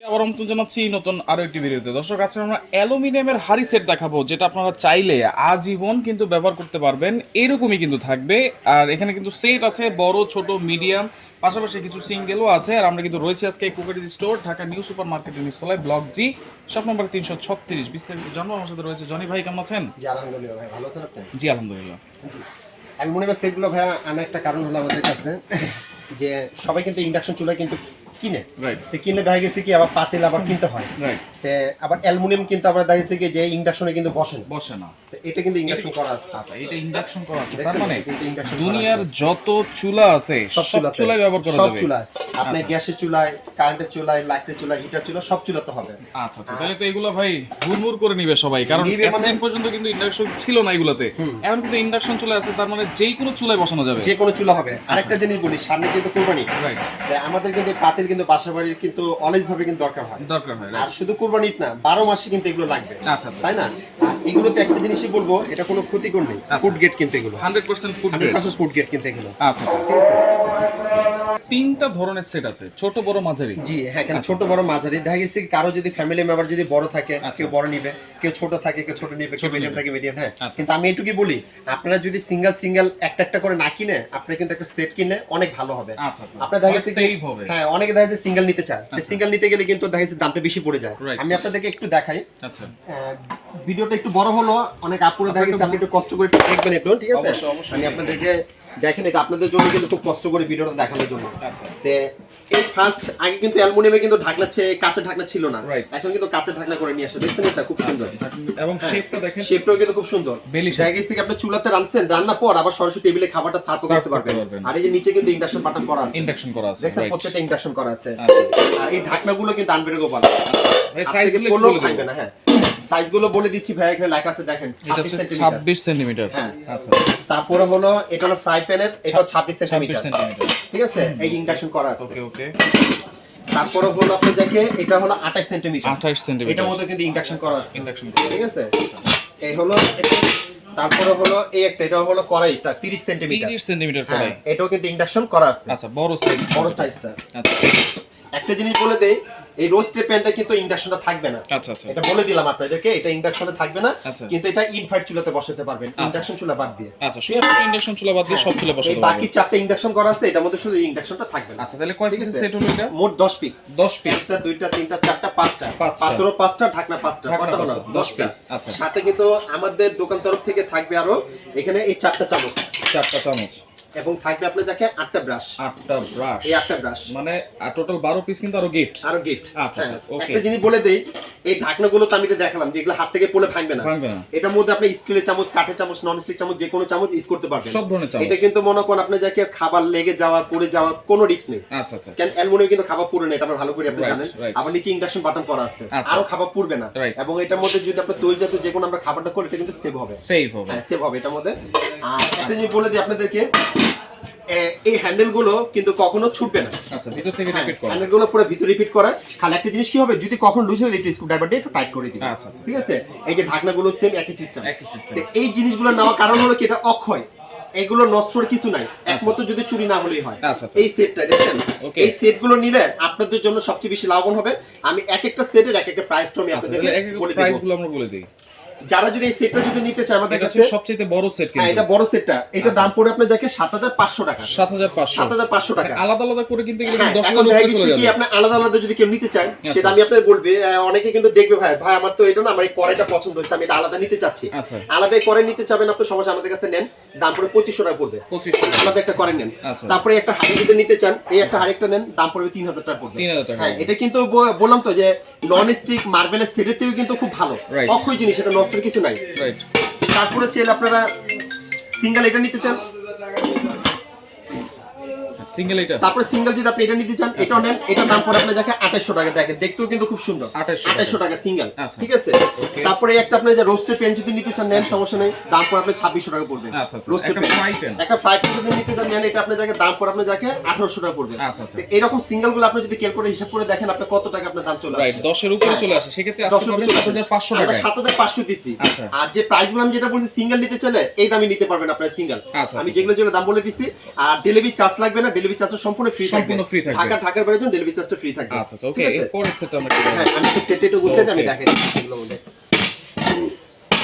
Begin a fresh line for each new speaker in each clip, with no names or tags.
আবার আমন্ত্রণ জানাচ্ছি নতুন আরো একটি ভিডিওতে। দর্শক, আজকে আমরা অ্যালুমিনিয়ামের হাড়ি সেট দেখাবো, যেটা আপনারা চাইলে আজীবন কিন্তু ব্যবহার করতে পারবেন। এরকমই কিন্তু থাকবে। আর এখানে কিন্তু সেট আছে বড়, ছোট, মিডিয়াম, পাশাপাশি কিছু সিঙ্গেলও আছে। আর আমরা কিন্তু রয়েছে আজকে cookeries store, Dhaka new super মার্কেটের নিচতলায়, ব্লক জি, শপ নম্বর 336। বিস্তারিত জানবো। আমার সাথে রয়েছে জনি ভাই। কেমন আছেন?
জি আলহামদুলিল্লাহ ভাই, ভালো আছেন আপনি?
জি আলহামদুলিল্লাহ।
জি অ্যালুমিনিয়ামের সেটগুলো ভাই আনা একটা কারণ হলো আমাদের কাছে যে সবাই কিন্তু ইন্ডাকশন চুলা কিন্তু কিনে,
রাইট।
তো কিনে দেখা গেছে কি আবার পাতিল আবার কিনতে হয়,
রাইট।
তে আবার অ্যালুমিনিয়াম কিন্তু আবার দেখা গেছে কি যে ইন্ডাকশনে কিন্তু বসে
না।
তো এটা কিন্তু ইন্ডাকশন করা আছে।
আচ্ছা, এটা ইন্ডাকশন করা আছে।
দেখছেন?
তার মানে
কিন্তু induction করা
দুনিয়ার
আছে।
যত চুলা আছে সব চুলায় ব্যবহার করা
সব
যাবে।
চুলায়, আপনি
আচ্ছা।
গ্যাসের চুলায়, কারেন্টের চুলায়, লাইটের চুলায়, হিটার চুলা, সব চুলাতে হবে।
আচ্ছা আচ্ছা, তাহলে তো এগুলো ভাই হুড়মুড় করে নিবে সবাই, কারণ
নিবে মানে-
এতদিন পর্যন্ত কিন্তু ইন্ডাকশন ছিল না এগুলাতে। এখন কিন্তু ইন্ডাকশন চলে আছে, তার মানে যেই কোনো চুলায় বসানো যাবে।
যে কোনো চুলা হবে। আরেকটা জিনিস বলি, সামনে কিন্তু কুরবানি,
রাইট।
তাই আমাদের কিন্তু এই পাতিল কিন্তু বাসা বাড়ির কিন্তু অলওয়েজ ভাবে কিন্তু দরকার হয়।
দরকার হয়,
আর
রাইট।
শুধু কুরবানি না, 12 মাসে কিন্তু এগুলো লাগবে।
আচ্ছা আচ্ছা,
তাই না? আর এগুলোতে একটা জিনিসই বলবো, এটা কোনো ক্ষতিকর নেই। ফুড গেট কিন্তু এগুলো
100% ফুড গ্রেড।
100% ফুড গেট কিন্তু এগুলো।
আচ্ছা আচ্ছা,
ঠিক আছে?
তিনটা ধরনের সেট আছে, ছোট বড় মাঝারি।
জি হ্যাঁ, এখানে ছোট বড় মাঝারি। দেখা গেছে কারো যদি ফ্যামিলি মেম্বার যদি বড় থাকে,
আচ্ছা।
কেউ বড় নিবে, কেউ ছোট থাকে, কেউ ছোট নিবে, কেউ মিডিয়াম
নিবে।
থাকে মিডিয়াম। হ্যাঁ,
আচ্ছা।
কিন্তু আমি এটুকুই বলি, আপনারা যদি সিঙ্গেল একটা একটা করে না কিনে, আপনি কিন্তু একটা সেট কিনে অনেক ভালো হবে।
আচ্ছা আচ্ছা,
আপনার দেখা গেছে
সেভ হবে।
হ্যাঁ, অনেকে দেখা যাচ্ছে সিঙ্গেল নিতে চায়, সিঙ্গেল নিতে গেলে কিন্তু দেখা যাচ্ছে দামটা বেশি পড়ে যায়।
Right.
আমি আপনাদেরকে একটু দেখাই।
আচ্ছা,
ভিডিওটা একটু বড় হলো, অনেক আপুরে দেখা গেছে, আপনি একটু কষ্ট করে একটু দেখবেন একটু, ঠিক আছে?
অবশ্যই, অবশ্যই।
আমি আপনাদেরকে দেখেন, এটা আপনাদের জন্য কিন্তু খুব কষ্ট করে ভিডিওটা দেখানোর জন্য।
আচ্ছা।
তে এই ফার্স্ট আগে কিন্তু অ্যালুমিনিয়ামে কিন্তু ঢাকনা কাঁচের ঢাকনা ছিল না,
Right.
এখন কিন্তু কাঁচের ঢাকনা করে নিয়ে আসে। দেখছেন এটা খুব সুন্দর,
এবং শেপটা দেখেন,
শেপটাও কিন্তু খুব সুন্দর।
Belly shape।
দেখা গেছে কি আপনি চুলাতে রান্নার রান্না পর আবার সরাসরি টেবিলে খাবারটা সার্ভ
Serve
করতে
করতে
পারবেন।
পারবেন।
আর এই যে নিচে কিন্তু ইন্ডাকশন বাটন করা আছে,
ইন্ডাকশন করা আছে,
দেখছেন
রাইট।
প্রত্যেকটা ইন্ডাকশন করা আছে।
আচ্ছা,
আর এই ঢাকনাগুলো কিন্তু আনব্রেকেবল।
এই সাইজগুলো একটু বলে
থাকবে
দিন।
না। হ্যাঁ, সাইজগুলো বলে দিচ্ছি ভাই, এখানে লেখা আছে দেখেন,
এটা
26
হচ্ছে
সেন্টিমিটার।
26 সেন্টিমিটার।
হ্যাঁ।
আচ্ছা,
তারপরে হলো এটা হলো ফ্রাই প্যানের, এটা 26
26
সেন্টিমিটার।
সেন্টিমিটার।
ঠিক আছে, এই ইন্ডাকশন করা আছে।
ওকে ওকে।
তারপরে হলো আপনার যাকে এটা হলো 28 সেন্টিমিটার।
28 সেন্টিমিটার।
এটার মধ্যে কিন্তু ইন্ডাকশন করা আছে।
ইন্ডাকশন করা
ঠিক আছে, এই হলো এটা। তারপরে হলো এই একটা, এটা হলো কড়াইটা 30 সেন্টিমিটার।
30 সেন্টিমিটার
হ্যাঁ,
কড়াই।
এটাও কিন্তু ইন্ডাকশন করা আছে।
আচ্ছা, বড় সাইজ।
বড় সাইজটা।
আচ্ছা
একটা জিনিস বলে দেই, এই রোস্টের প্যানটা কিন্তু ইন্ডাকশনটা থাকবে না।
আচ্ছা আচ্ছা,
এটা বলে দিলাম আপনাদেরকে, এটা ইন্ডাকশনে থাকবে না,
আচ্ছা।
কিন্তু এটা ইনফ্রাইট চুলাতে বসাতে পারবেন, ইন্ডাকশন চুলা বাদ দিয়ে।
আচ্ছা, শুধু ইন্ডাকশন চুলা বাদ দিয়ে সব চুলা
এই
বসাতে
বাকি
পারবেন।
4টা ইন্ডাকশন করা আছে, এটার মধ্যে শুধু ইন্ডাকশনটা থাকবে না।
আচ্ছা, তাহলে কয়
ঠিক
পিস
আছে?
সেট হলো এটা?
মোট 10 পিস।
10 পিস।
একটা, দুইটা, তিনটা, চারটা, পাঁচটা।
পাঁচটা।
পাত্র 5টা, ঢাকনা 5টা।
ঢাকনা
কত হলো?
5টা,
10
পিস।
পিস।
আচ্ছা।
সাথে কিন্তু আমাদের দোকান তরফ থেকে থাকবে আরো এখানে এই 4টা চামচ,
4টা চামচ
এবং থাকবে আপনার যাকে 8টা ব্রাশ।
8টা ব্রাশ।
এই 8টা ব্রাশ
মানে টোটাল 12 পিস কিন্তু আরো গিফট।
আরো গিফট।
আচ্ছা, আচ্ছা, ওকে।
একটা জিনিস বলে দেই, এই ঢাকনাগুলো তো আমি তো দেখালাম যে এগুলো হাত থেকে পড়লে ভাঙবে না।
ভাঙবে না।
এটার মধ্যে আপনি স্টিলের চামচ, কাঠের চামচ, নন স্টিক চামচ, যে কোনো চামচ ইউজ করতে পারবেন।
সব ধরনের চামচ।
এটা কিন্তু মনে করেন আপনি যাকে খাবার লেগে যাওয়া, পড়ে যাওয়া, কোনো রিস্ক নেই।
আচ্ছা আচ্ছা,
কেন অ্যালুমিনিয়াম কিন্তু খাবার পুড়ে না, এটা আমরা ভালো করে আপনি
Right,
জানেন।
right.
আবার নিচে ইন্ডাকশন বাটন করা আছে,
আচ্ছা।
আরো খাবার পুড়বে না।
Right.
এবং এটার মধ্যে যদি আপনি তৈলজাত যে কোনো আমরা খাবারটা করি, এটা কিন্তু সেভ হবে।
সেভ হবে।
হ্যাঁ, সেভ হবে এটার মধ্যে। আর একটা জিনিস বলে দিই আপনাদেরকে, এই হ্যান্ডেল গুলো কিন্তু কখনো ছুটবে না।
আচ্ছা, ভিতর থেকে রিপিট করা।
হ্যান্ডেল গুলো পুরো ভিতরে রিপিট করা। খালি একটা জিনিস কি হবে, যদি কখন লুজ হয়ে একটু স্ক্রুড্রাইভার দিয়ে একটু টাইট করে দিবেন।
আচ্ছা, আচ্ছা।
ঠিক আছে, এই যে ঢাকনাগুলো সেম একই সিস্টেম।
একই সিস্টেম।
এই জিনিসগুলো নেওয়ার কারণ হলো কি, এটা অক্ষয়, এগুলো নষ্টর কিছু নাই, একমাত্র যদি চুরি না হলেই হয়।
আচ্ছা, আচ্ছা।
এই সেটটা দেখেন,
Okay.
এই সেটগুলো নিলে আপনাদের জন্য সবচেয়ে বেশি লাভবান হবে। আমি এক একটা সেটের এক একটা প্রাইসটা আমি
আচ্ছা,
আপনাদেরকে
তাহলে এক এক
বলে
প্রাইস
দেব।
গুলো আমরা বলে দেই।
যারা যদি এই সেটটা যদি নিতে চায় আমাদের
এটা
কাছে,
হচ্ছে সবচেয়ে বড় সেট
হ্যাঁ,
কিন্তু।
এটা বড় সেটটা, এটা দাম পড়ে আপনার যাকে 7500 টাকা।
7500।
7500 টাকা।
আলাদা আলাদা করে কিনতে গেলে
হ্যাঁ,
10
এখন
হাজার
দেখা
উপরে চলে
গেছে কি
যাবে।
আপনি আলাদা আলাদা যদি কেউ নিতে চান,
আচ্ছা।
সেটা আমি আপনাকে বলবে, অনেকে কিন্তু দেখবে, ভাই ভাই আমার তো এটা না, আমার এই কড়াইটা পছন্দ হয়েছে, আমি এটা আলাদা নিতে চাচ্ছি।
আচ্ছা।
আলাদা কড়াই নিতে চাবেন আপনি, সমস্যা, আমাদের কাছে নেন, দাম পড়ে 2500 টাকা পড়বে।
2500
আলাদা একটা কড়াই নেন।
আচ্ছা।
তারপরে একটা হাঁড়ি যদি নিতে চান, এই একটা হাঁড়িটা নেন, দাম পড়বে 3000 টাকা পড়বে।
3000 টাকা।
হ্যাঁ, এটা কিন্তু বললাম তো যে নন স্টিক মার্বেলের সেটেতেও কিন্তু খুব ভালো,
Right.
অক্ষয় জিনিস, এটা নষ্ট কিছু নাই।
রাইট।
তারপরে চাইলে আপনারা সিঙ্গেল এটা নিতে চান,
সিঙ্গেল এটা।
তারপরে সিঙ্গেল যদি আপনি এটা নিতে চান, এটাও নেন, এটার দাম পড়ে আপনার যাকে 2800 টাকা। দেখেন, দেখতেও কিন্তু খুব সুন্দর। 2800 টাকা সিঙ্গেল।
আচ্ছা।
ঠিক আছে, তারপরে একটা আপনি যে রোস্টেড প্যান যদি নিতে চান, নেন, সমস্যা নেই, দাম পড়ে আপনার 2600 টাকা পড়বে।
আচ্ছা, আচ্ছা।
রোস্টেড
একটা fry pan।
প্যান, একটা ফ্রাই প্যান যদি নিতে চান, নেন, এটা আপনার যাকে দাম পড়ে আপনার যাকে 1800 টাকা পড়বে।
আচ্ছা, আচ্ছা।
তো এরকম সিঙ্গেল গুলো আপনি যদি ক্যালকুলেট হিসাব করে দেখেন, আপনার কত টাকা আপনার দাম চলে
রাইট,
আসে।
10 এর উপরে
হ্যাঁ।
চলে আসে। সেক্ষেত্রে
10
আসতে
এর
পারবে
উপরে চলে আসে।
7500
আমরা
টাকায়।
7500 দিছি।
আচ্ছা।
আর যে প্রাইসগুলো আমি যেটা বলছি, সিঙ্গেল নিতে চাইলে এই দামই নিতে পারবেন আপনার সিঙ্গেল।
আচ্ছা,
আমি
আচ্ছা।
যেগুলো দাম বলে দিছি। আর ডেলিভারি চার্জ লাগবে না, ডেলিভারি চার্জ সম্পূর্ণ ফ্রি থাকবে।
সম্পূর্ণ free থাকবে।
ঢাকার বাইরে জন্য ডেলিভারি চার্জটা ফ্রি থাকবে।
আচ্ছা ওকে, এরপর সেটটা আমরা কি করব?
হ্যাঁ, আমি সেটটা একটু গুছিয়ে আমি দেখাই দিচ্ছি এগুলোর মধ্যে।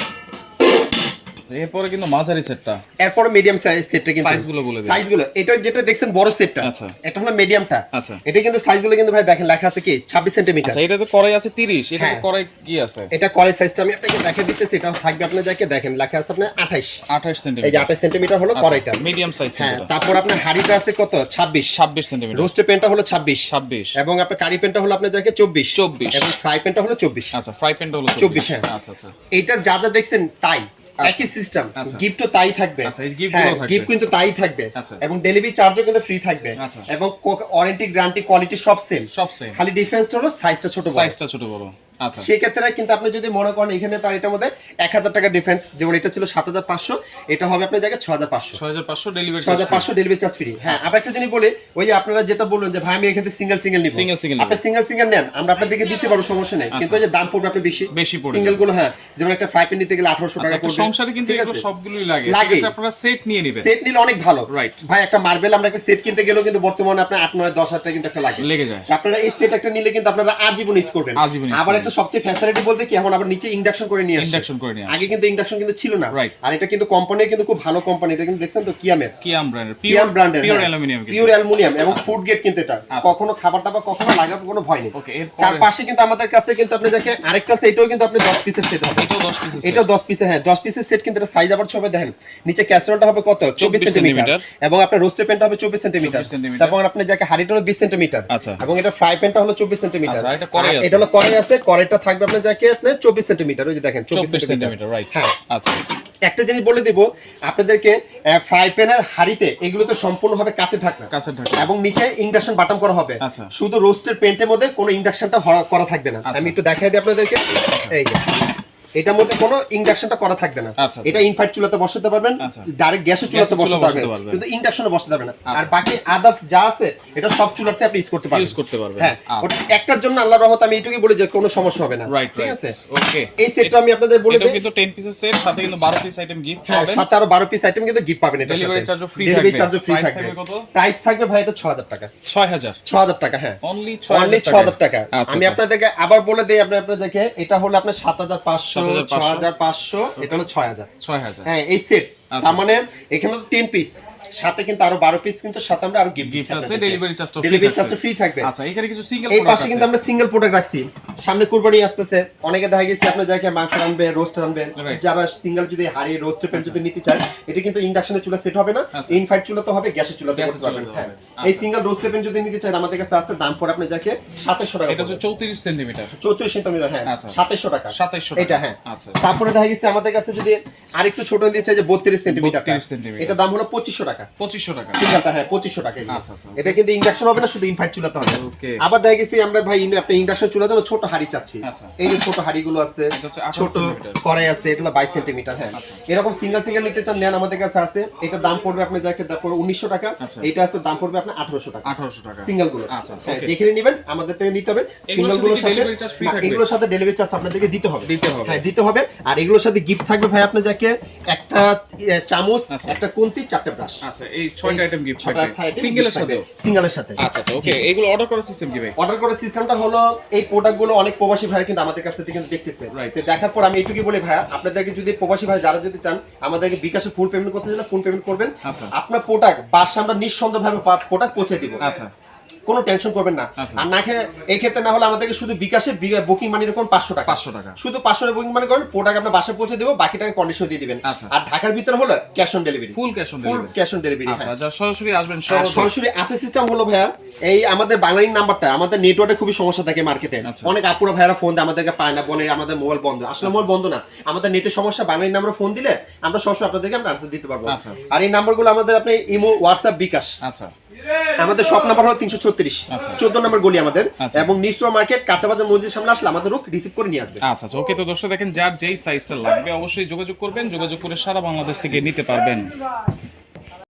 এরপরে কিন্তু মাঝারি সেটটা,
এরপর মিডিয়াম সাইজ সেটটা কিন্তু
সাইজগুলো বলে দিন।
সাইজগুলো এটা যেটা দেখছেন বড় সেটটা,
আচ্ছা।
এটা হলো মিডিয়ামটা।
আচ্ছা।
এটা কিন্তু সাইজগুলো কিন্তু ভাই দেখেন লেখা আছে কি 26 সেন্টিমিটার।
আচ্ছা, এটা তো করাই আছে 30, এটা
হ্যাঁ।
করাই কি আছে?
এটা করে সাইজটা আমি আপনাকে দেখিয়ে দিতেছি, এটা থাকবে আপনার যাকে দেখেন লেখা আছে আপনার 28
28
এই যে
সেন্টিমিটার।
28 সেন্টিমিটার হলো কড়াইটা।
মিডিয়াম সাইজ
হ্যাঁ,
কিন্তু
তারপর আপনার হাড়িটা আছে কত 26
26 সেন্টিমিটার।
রোস্টের প্যানটা হলো 26
26
এবং আপনার কারি প্যানটা হলো আপনার যাকে 24
24
এবং ফ্রাই প্যানটা হলো 24।
আচ্ছা, ফ্রাই প্যানটা হলো
24, হ্যাঁ।
আচ্ছা আচ্ছা
এইটার যা যা দেখছেন তাই একই সিস্টেম,
আচ্ছা।
গিফটও তাই থাকবে।
আচ্ছা, এই gift-গুলোও থাকবে।
গিফট কিন্তু তাই থাকবে
আচ্ছা।
এবং ডেলিভারি চার্জও কিন্তু ফ্রি থাকবে
আচ্ছা।
এবং ওয়ারেন্টি গ্যারান্টি কোয়ালিটি সব সেম।
সব সেম,
খালি ডিফারেন্স হলো সাইজটা ছোট বড়।
সাইজটা ছোট বড়। আচ্ছা,
সেই ক্ষেত্রে কিন্তু আপনি যদি মনে করেন এখানে তার এটার মধ্যে 1000 টাকা ডিফারেন্স, যেমন এটা ছিল 7500, এটা হবে আপনার জায়গায় 6500।
6500 ডেলিভারি
6500 ডেলিভারি চার্জ ফ্রি। হ্যাঁ, আবার একটা জিনিস বলে, ওই যে আপনারা যেটা বললেন যে ভাই আমি এখান থেকে সিঙ্গেল নিব,
Single নিব।
আপনি সিঙ্গেল নেন, আমরা আপনাদেরকে দিতে পারবো, সমস্যা নেই, কিন্তু ওই যে দাম পড়বে আপনি
বেশি পড়বে।
সিঙ্গেল গুলো, হ্যাঁ, যেমন একটা ফ্রাই প্যান নিতে গেলে 1800 টাকা
একটা
পড়বে।
সংসারে কিন্তু
ঠিক
এগুলো
আছে?
সবগুলোই লাগে,
লাগে।
সেক্ষেত্রে আপনারা সেট নিয়ে নেবেন।
সেট নিলে অনেক ভালো।
Right.
ভাই একটা মার্বেল আমরা একটা সেট কিনতে গেলেও কিন্তু বর্তমানে আপনার 8 9 10 হাজার টাকা কিন্তু একটা লাগে।
লেগে যায়।
আপনারা এই সেট একটা নিলে কিন্তু আপনারা আজীবন ইউজ করবেন।
আজীবন use
আবার
করবেন।
একটা সবচেয়ে ফ্যাসিলিটি বলতে কি, এখন আবার নিচে ইন্ডাকশন করে নিয়ে আসছে।
ইন্ডাকশন করে নিয়ে আসছে।
আগে কিন্তু ইন্ডাকশন কিন্তু ছিল না।
Right.
আর এটা কিন্তু কোম্পানি কিন্তু খুব ভালো কোম্পানি, এটা কিন্তু দেখছেন তো কিয়ামের,
কিয়াম ব্র্যান্ডের,
পিয়াম ব্র্যান্ডের,
পিওর অ্যালুমিনিয়াম কিন্তু।
পিওর অ্যালুমিনিয়াম এবং ফুড গ্রেড কিন্তু এটা।
আচ্ছা।
কখনো খাবার টাবার কখনো লাগার কোনো ভয় নেই।
ওকে, এরপরে
তার পাশে কিন্তু আমাদের কাছে কিন্তু আপনি দেখেন আরেকটা আছে, এটাও কিন্তু আপনি 10 পিসের সেট হবে।
এটাও 10 পিসের
এটাও 10 পিসের, হ্যাঁ 10 পিসের সেট, কিন্তু এটা সাইজ আবার ছবে দেখেন, নিচে ক্যাসেরোলটা হবে কত 24 সেন্টিমিটার এবং আপনার রোস্টের প্যানটা হবে 24 সেন্টিমিটার,
24 সেন্টিমিটার।
তারপর আপনি যাকে হাড়িটা হলো 20 সেন্টিমিটার
আচ্ছা।
এবং এটা ফ্রাই প্যানটা হলো 24 সেন্টিমিটার।
আচ্ছা, এটা কড়াই আছে।
এটা হলো কড়াই আছে, কড়াইটা থাকবে আপনার যাকে আপনার 24 সেন্টিমিটার, ওই যে দেখেন 24
24
সেন্টিমিটার,
সেন্টিমিটার, রাইট।
হ্যাঁ।
আচ্ছা,
একটা জিনিস বলে দিব আপনাদেরকে, ফ্রাই প্যানের হাড়িতে এগুলো তো সম্পূর্ণভাবে কাঁচের ঢাকনা
কাঁচের ঢাকনা।
এবং নিচে ইন্ডাকশন বাটন করা হবে।
আচ্ছা।
শুধু রোস্টের পেন্টের মধ্যে কোনো ইন্ডাকশনটা করা থাকবে না।
আচ্ছা।
আমি একটু দেখাই দিই আপনাদেরকে, এই যে এটার মধ্যে কোনো ইন্ডাকশনটা করা থাকবে না।
আচ্ছা, আচ্ছা।
এটা ইনফ্রাইট চুলাতে বসাতে পারবেন,
আচ্ছা।
ডাইরেক্ট গ্যাসের চুলাতে
গ্যাসের চুলা
বসাতে
বসাতে
পারবেন,
পারবেন।
কিন্তু ইন্ডাকশনে বসাতে পারবেন না।
আচ্ছা।
আর বাকি আদার্স যা আছে এটা সব চুলাতে আপনি ইউজ করতে পারবেন।
ইউজ করতে পারবেন।
হ্যাঁ,
আচ্ছা।
ওটা একটার জন্য আল্লাহর রহমত আমি এটুকুই বলি যে কোনো সমস্যা হবে না।
রাইট,
ঠিক আছে?
ওকে।
এই সেটটা আমি আপনাদের বলে
এটাও
দিই,
কিন্তু 10 পিসের সেট, সাথে কিন্তু 12 পিস আইটেম গিফট
হ্যাঁ,
পাবেন।
সাথে আরো 12 পিস আইটেম কিন্তু গিফট পাবেন এটার সাথে।
Delivery charge ও free
ডেলিভারি
থাকবে।
চার্জও ফ্রি
Price
থাকবে।
থাকবে কত?
প্রাইস থাকবে ভাই এটা 6000 টাকা।
6000
6000 টাকা, হ্যাঁ।
অনলি
অনলি 6000 টাকা।
আচ্ছা,
আমি আপনাদেরকে আবার বলে দেই, আপনাদেরকে এটা হলো আপনার 7500, 6500, এটা হলো 6000।
6000।
হ্যাঁ, এই সেট,
আচ্ছা।
তার মানে এখানে তো 10 পিস, সাথে কিন্তু আরো 12 পিস কিন্তু সাথে আমরা আরো গিফট
গিফট আছে, ডেলিভারি চার্জটা
ডেলিভারি চার্জটা ফ্রি থাকবে।
আচ্ছা, এখানে কিছু সিঙ্গেল
এই পাশে কিন্তু আমরা সিঙ্গেল প্রোডাক্ট রাখছি, সামনে কুরবানি আসতেছে, অনেকে দেখা গেছে আপনার জায়গায় মাংস রানবে, রোস্ট রানবে,
Right.
যারা সিঙ্গেল যদি হাড়ি রোস্ট পেন যদি নিতে চায়, এটা কিন্তু ইন্ডাকশনের চুলা সেট হবে না,
আচ্ছা।
ইনফ্রাইট চুলা তো হবে, গ্যাসের চুলাতে
গ্যাসের
করতে পারবেন।
চুলাতে
হ্যাঁ,
হবে।
এই
আচ্ছা।
সিঙ্গেল রোস্ট পেন যদি নিতে চান আমাদের কাছে আছে, দাম পড়ে আপনার যাকে 2700 টাকা
এটা হচ্ছে
পড়বে।
34 সেন্টিমিটার,
34 সেন্টিমিটার, হ্যাঁ,
আচ্ছা।
2700 টাকা।
2700 টাকা।
এটা, হ্যাঁ।
আচ্ছা।
তারপরে দেখা গেছে আমাদের কাছে যদি আরেকটু ছোট নিতে চাই যে 32 সেন্টিমিটার,
32 সেন্টিমিটার।
এটা দাম হলো 2500 টাকা।
2500 টাকা।
সিঙ্গেলটা, হ্যাঁ, 2500 টাকা এগুলো।
আচ্ছা, আচ্ছা।
এটা কিন্তু ইন্ডাকশন হবে না, শুধু ইনফ্রাইট চুলাতে হবে।
Okay.
আবার দেখা গেছে আমরা ভাই আপনি ইন্ডাকশন চুলার জন্য ছোট হাড়ি চাচ্ছি,
আচ্ছা।
এই যে ছোট হাড়িগুলো আছে,
এটা হচ্ছে 18
ছোট
সেন্টিমিটার।
কড়াই আছে, এটা হলো 22 সেন্টিমিটার, হ্যাঁ। এরকম সিঙ্গেল নিতে চান নেন, আমাদের কাছে আছে। এটা দাম পড়বে আপনার যাকে তারপর 1900 টাকা।
আচ্ছা।
এটা আছে দাম পড়বে আপনার 1800 টাকা।
1800 টাকা।
সিঙ্গেল গুলো,
আচ্ছা,
হ্যাঁ,
okay.
যেখানে নেবেন আমাদের থেকে নিতে হবে। সিঙ্গেল গুলোর
সাথে
সাথে
delivery charge free
না,
থাকবে?
এগুলোর সাথে ডেলিভারি চার্জ আপনাদেরকে দিতে হবে।
দিতে হবে।
হ্যাঁ, দিতে হবে। আর এগুলোর সাথে গিফট থাকবে ভাই আপনার যাকে একটা চামচ,
আচ্ছা।
একটা কুন্তি, 4টা ব্রাশ।
আচ্ছা, এই 6টা আইটেম গিফট থাকবে সিঙ্গেলের সাথে।
সিঙ্গেলের সাথে।
আচ্ছা, আচ্ছা, ওকে। এগুলো অর্ডার করার সিস্টেম কি ভাই?
অর্ডার করার সিস্টেমটা হলো, এই প্রোডাক্টগুলো অনেক প্রবাসী ভাইরা কিন্তু আমাদের কাছ থেকে কিন্তু দেখতেছে।
Right.
তো দেখার পর আমি এইটুকুই বলি ভাইয়া, আপনাদেরকে যদি প্রবাসী ভাই যারা যদি চান আমাদেরকে বিকাশে ফুল পেমেন্ট করতে চাইলে ফুল পেমেন্ট করবেন।
আচ্ছা।
আপনার প্রোডাক্ট বাসা আমরা নিঃসন্দেহভাবে প্রোডাক্ট পৌঁছে দিব।
আচ্ছা।
কোনো টেনশন করবেন না।
আচ্ছা।
আর না এই ক্ষেত্রে না হলে আমাদেরকে শুধু বিকাশে বুকিং মানি রাখুন 500 টাকা।
500 টাকা।
শুধু 500 টাকা বুকিং মানি করেন, প্রোডাক্ট আপনার বাসায় পৌঁছে দেবো, বাকি টাকা কন্ডিশন দিয়ে দিবেন।
আচ্ছা।
আর ঢাকার ভিতরে হলো cash on delivery,
full cash on
food
delivery.
Cash on delivery.
আচ্ছা, যা সরাসরি আসবেন
আর সরাসরি আছে সিস্টেম হলো ভাইয়া, এই আমাদের বাংলালিংক নাম্বারটা, আমাদের নেটওয়ার্কে খুবই সমস্যা থাকে মার্কেটে।
আচ্ছা।
অনেক আপুরা ভাইয়ারা ফোন দেয় আমাদেরকে, পায় না, বলে আমাদের মোবাইল বন্ধ। আসলে মোবাইল বন্ধ না, আমাদের নেটের সমস্যা। বাংলালিংক নাম্বারে ফোন দিলে আমরা সবসময় আপনাদেরকে আমরা আনসার দিতে পারবো।
আচ্ছা।
আর এই নাম্বারগুলো আমাদের আপনি ইমো, হোয়াটসঅ্যাপ, বিকাশ।
আচ্ছা।
আমাদের শপ নাম্বার হলো 336,
আচ্ছা।
14 নম্বর গলি আমাদের,
আচ্ছা।
এবং নিসুয়া মার্কেট কাঁচাবাজার মসজিদের সামনে আসলে আমাদের লোক রিসিভ করে নিয়ে আসবে।
আচ্ছা, আচ্ছা, ওকে। তো দর্শক দেখেন, যার যেই সাইজটা লাগবে অবশ্যই যোগাযোগ করবেন, যোগাযোগ করে সারা বাংলাদেশ থেকে নিতে পারবেন।